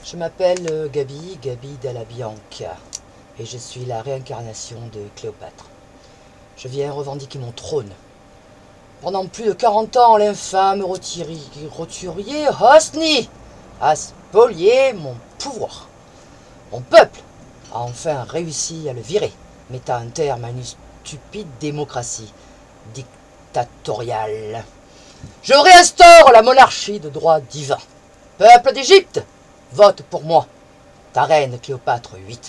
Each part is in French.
Je m'appelle Gabi Della Bianca, et je suis la réincarnation de Cléopâtre. Je viens revendiquer mon trône. Pendant plus de 40 ans, l'infâme roturier Hosni a spolié mon pouvoir. Mon peuple a enfin réussi à le virer, mettant un terme à une stupide démocratie dictatoriale. Je réinstaure la monarchie de droit divin. Peuple d'Égypte, vote pour moi, ta reine Cléopâtre VIII.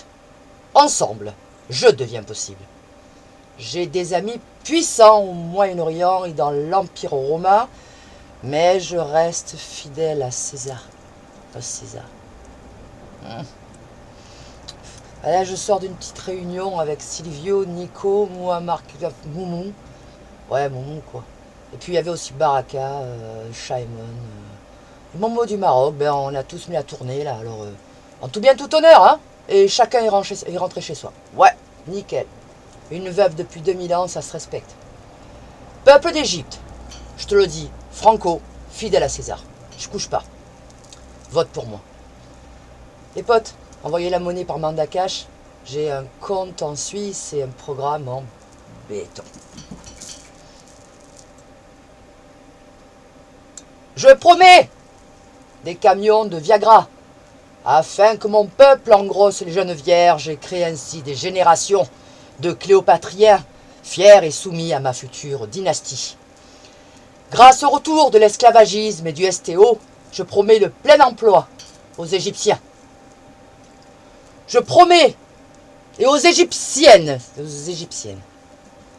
Ensemble, je deviens possible. J'ai des amis puissants au Moyen-Orient et dans l'Empire romain, mais je reste fidèle à César. Là, je sors d'une petite réunion avec Silvio, Nico, Muammar, Moumou. Ouais, Moumou, quoi. Et puis, il y avait aussi Baraka, Shaimon. Le Momo du Maroc, ben, on a tous mis la tournée, là. Alors, en tout bien, tout honneur, hein. Et chacun est rentré chez soi. Ouais, nickel. Une veuve depuis 2000 ans, ça se respecte. Peuple d'Égypte, je te le dis, franco, fidèle à César. Je couche pas. Vote pour moi. Les potes, envoyez la monnaie par mandat cash. J'ai un compte en Suisse et un programme en béton. Je promets des camions de Viagra, afin que mon peuple engrosse les jeunes vierges et crée ainsi des générations de Cléopatriens fiers et soumis à ma future dynastie. Grâce au retour de l'esclavagisme et du STO, je promets le plein emploi aux Égyptiens. Je promets, et aux Égyptiennes,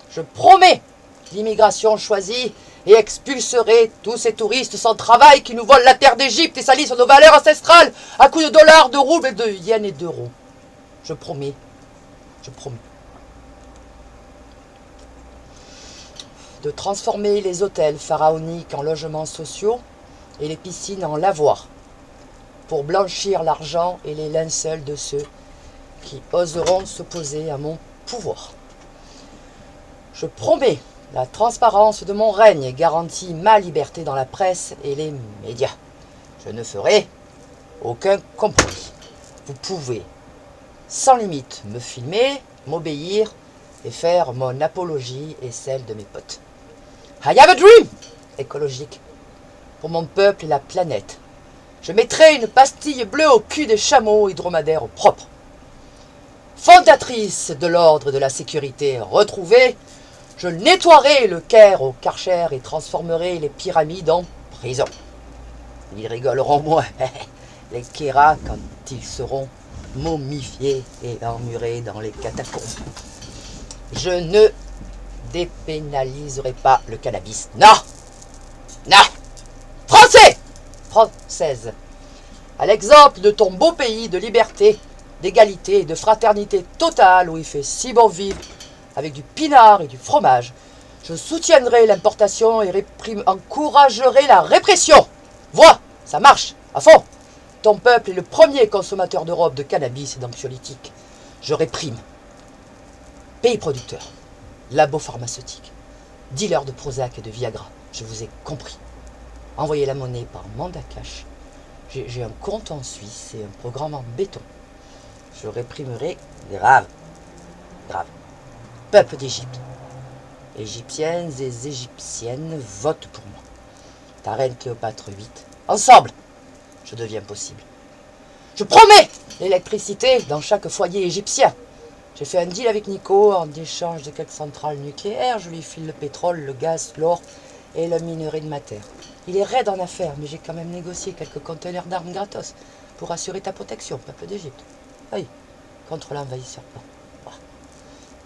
je promets l'immigration choisie et expulserai tous ces touristes sans travail qui nous volent la terre d'Égypte et salissent nos valeurs ancestrales à coups de dollars, de roubles, de yens et d'euros. Je promets. De transformer les hôtels pharaoniques en logements sociaux et les piscines en lavoirs pour blanchir l'argent et les linceuls de ceux qui oseront s'opposer à mon pouvoir. Je promets la transparence de mon règne et garantis ma liberté dans la presse et les médias. Je ne ferai aucun compromis. Vous pouvez sans limite me filmer, m'obéir et faire mon apologie et celle de mes potes. I have a dream écologique pour mon peuple et la planète. Je mettrai une pastille bleue au cul des chameaux et dromadaires propres. Fondatrice de l'ordre et de la sécurité retrouvée, je nettoierai le Caire au Karcher et transformerai les pyramides en prison. Ils rigoleront moins, les Kéras, quand ils seront momifiés et emmurés dans les catacombes. Je ne dépénaliserai pas le cannabis. Non. Française. À l'exemple de ton beau pays de liberté, d'égalité et de fraternité totale où il fait si bon vivre, avec du pinard et du fromage, je soutiendrai l'importation et encouragerai la répression. Vois, ça marche, à fond. Ton peuple est le premier consommateur d'Europe de cannabis et d'anxiolytiques. Je réprime. Pays producteur, labo pharmaceutique, dealer de Prozac et de Viagra, je vous ai compris. Envoyez la monnaie par mandat cash. J'ai un compte en Suisse et un programme en béton. Je réprimerai grave. Peuple d'Égypte, Égyptiennes et Égyptiennes, votent pour moi. Ta reine Cléopâtre VIII. Ensemble, je deviens possible. Je promets l'électricité dans chaque foyer égyptien. J'ai fait un deal avec Nico en échange de quelques centrales nucléaires. Je lui file le pétrole, le gaz, l'or et le minerai de ma terre. Il est raide en affaires, mais j'ai quand même négocié quelques conteneurs d'armes gratos pour assurer ta protection, peuple d'Égypte. Oui, contre l'envahisseur.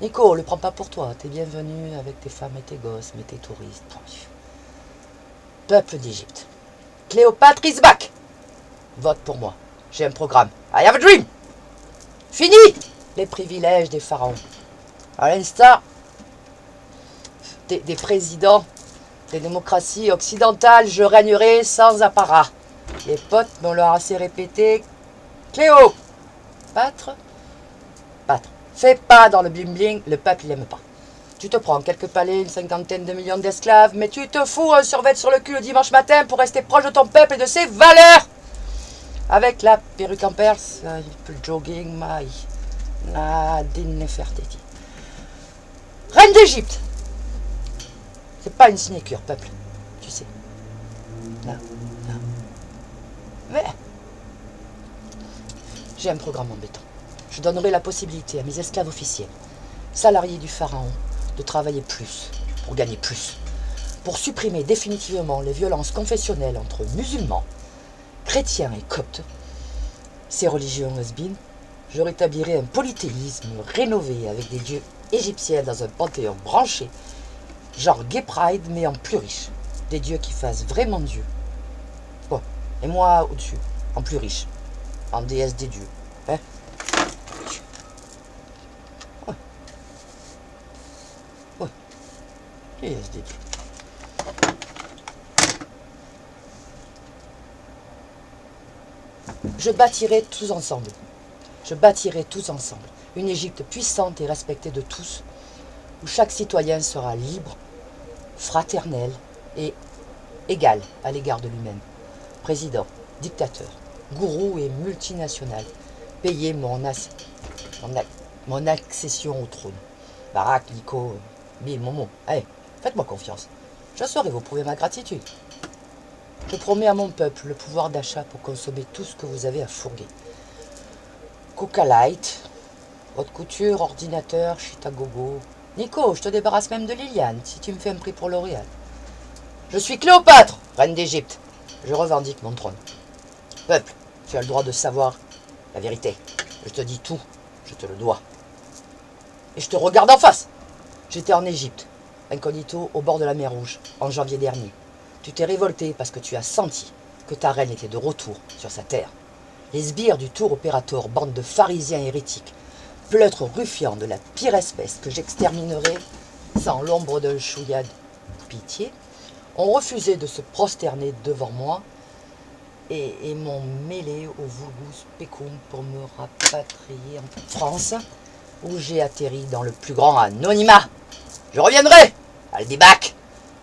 Nico, le prends pas pour toi. T'es bienvenu avec tes femmes et tes gosses, mais tes touristes. Peuple d'Égypte. Cléopâtre is back. Vote pour moi. J'ai un programme. I have a dream. Fini les privilèges des pharaons. À l'instar des présidents des démocraties occidentales, je régnerai sans apparat. Les potes m'ont leur assez répété. Cléopâtre. Fais pas dans le bling-bling, le peuple il aime pas. Tu te prends quelques palais, une cinquantaine de millions d'esclaves, mais tu te fous un survêt sur le cul le dimanche matin pour rester proche de ton peuple et de ses valeurs. Avec la perruque en perse, le jogging, la Nefertiti. Reine d'Égypte. C'est pas une sinécure, peuple. Tu sais. Là. Mais j'ai un programme embêtant. Je donnerai la possibilité à mes esclaves officiels, salariés du pharaon, de travailler plus, pour gagner plus, pour supprimer définitivement les violences confessionnelles entre musulmans, chrétiens et coptes. Ces religions has-been, je rétablirai un polythéisme rénové avec des dieux égyptiens dans un panthéon branché, genre Gay Pride mais en plus riche. Des dieux qui fassent vraiment Dieu. Bon, et moi au-dessus, en plus riche, en déesse des dieux. Hein? Ouais. Ouais. Déesse des dieux. Je bâtirai tous ensemble une Égypte puissante et respectée de tous, où chaque citoyen sera libre, fraternel et égal à l'égard de lui-même. Président, dictateur, gourou et multinational, payez mon accession au trône. Barack, Nico, Bill, Momo, allez, faites-moi confiance. Je saurai vous prouver ma gratitude. Je promets à mon peuple le pouvoir d'achat pour consommer tout ce que vous avez à fourguer. Coca Light, haute couture, ordinateur, shit à gogo. Nico, je te débarrasse même de Liliane si tu me fais un prix pour L'Oréal. Je suis Cléopâtre, reine d'Égypte. Je revendique mon trône. Peuple, tu as le droit de savoir la vérité. Je te dis tout, je te le dois. Et je te regarde en face. J'étais en Égypte, incognito au bord de la mer Rouge, en janvier dernier. Tu t'es révolté parce que tu as senti que ta reine était de retour sur sa terre. Les sbires du tour opérateur, bande de pharisiens hérétiques, pleutres ruffians de la pire espèce que j'exterminerai sans l'ombre d'un chouïa de pitié, ont refusé de se prosterner devant moi et m'ont mêlé au vulgus pecum pour me rapatrier en France, où j'ai atterri dans le plus grand anonymat. Je reviendrai, I'll be back.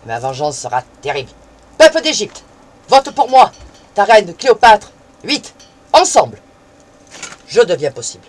Ma vengeance sera terrible. Peuple d'Égypte, vote pour moi, ta reine Cléopâtre, 8, ensemble. Je deviens possible.